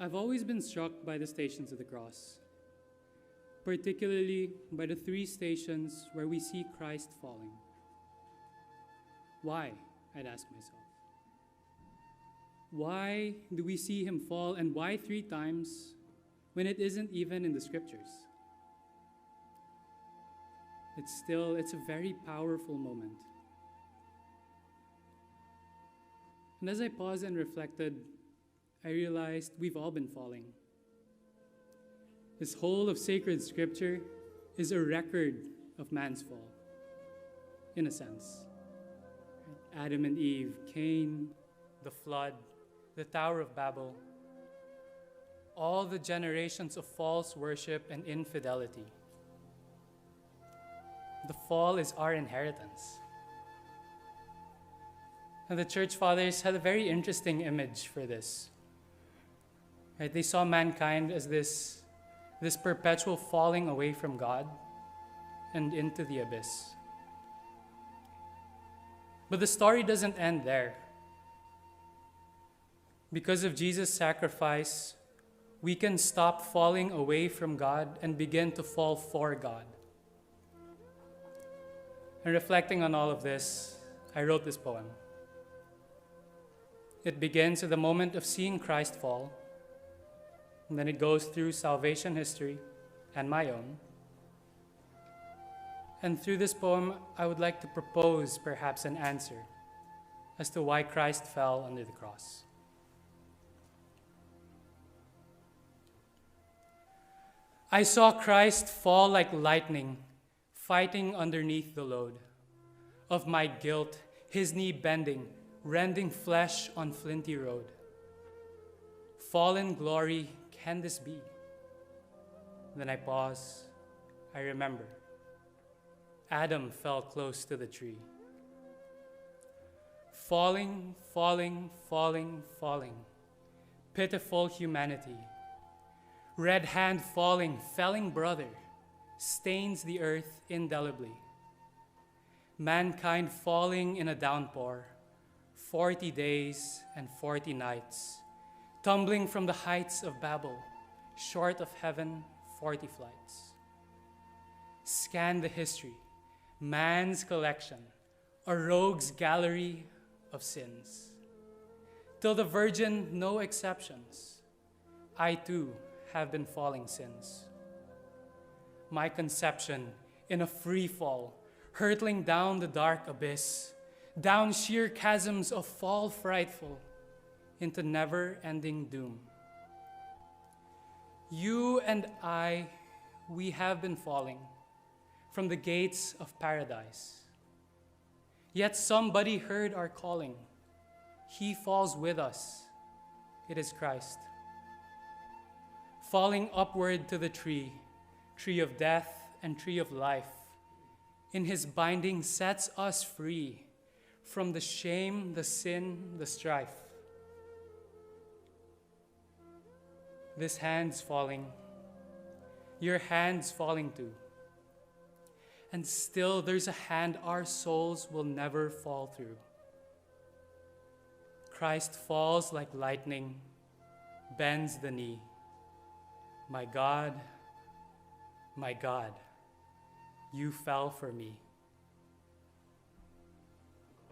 I've always been struck by the Stations of the Cross, particularly by the 3 stations where we see Christ falling. Why, I'd ask myself. Why do we see him fall, and why 3 times when it isn't even in the scriptures? It's a very powerful moment. And as I paused and reflected, I realized we've all been falling. This whole of sacred scripture is a record of man's fall, in a sense. Adam and Eve, Cain, the flood, the Tower of Babel, all the generations of false worship and infidelity. The fall is our inheritance. And the church fathers had a very interesting image for this. Right? They saw mankind as this perpetual falling away from God and into the abyss. But the story doesn't end there. Because of Jesus' sacrifice, we can stop falling away from God and begin to fall for God. And reflecting on all of this, I wrote this poem. It begins at the moment of seeing Christ fall, and then it goes through salvation history and my own. And through this poem, I would like to propose perhaps an answer as to why Christ fell under the cross. I saw Christ fall like lightning, fighting underneath the load of my guilt, his knee bending, rending flesh on flinty road. Fallen glory, can this be? Then I pause, I remember. Adam fell close to the tree. Falling, falling, falling, falling. Pitiful humanity. Red hand falling, felling brother, stains the earth indelibly. Mankind falling in a downpour, 40 days and 40 nights, tumbling from the heights of Babel, short of heaven, 40 flights. Scan the history, man's collection, a rogue's gallery of sins. Till the virgin, no exceptions. I too have been falling since. My conception in a free fall, hurtling down the dark abyss, down sheer chasms of fall frightful, into never-ending doom. You and I, we have been falling from the gates of paradise. Yet somebody heard our calling. He falls with us. It is Christ. Falling upward to the tree of death and tree of life, in his binding sets us free from the shame, the sin, the strife. This hand's falling, your hand's falling too. And still there's a hand our souls will never fall through. Christ falls like lightning, bends the knee. My God, you fell for me.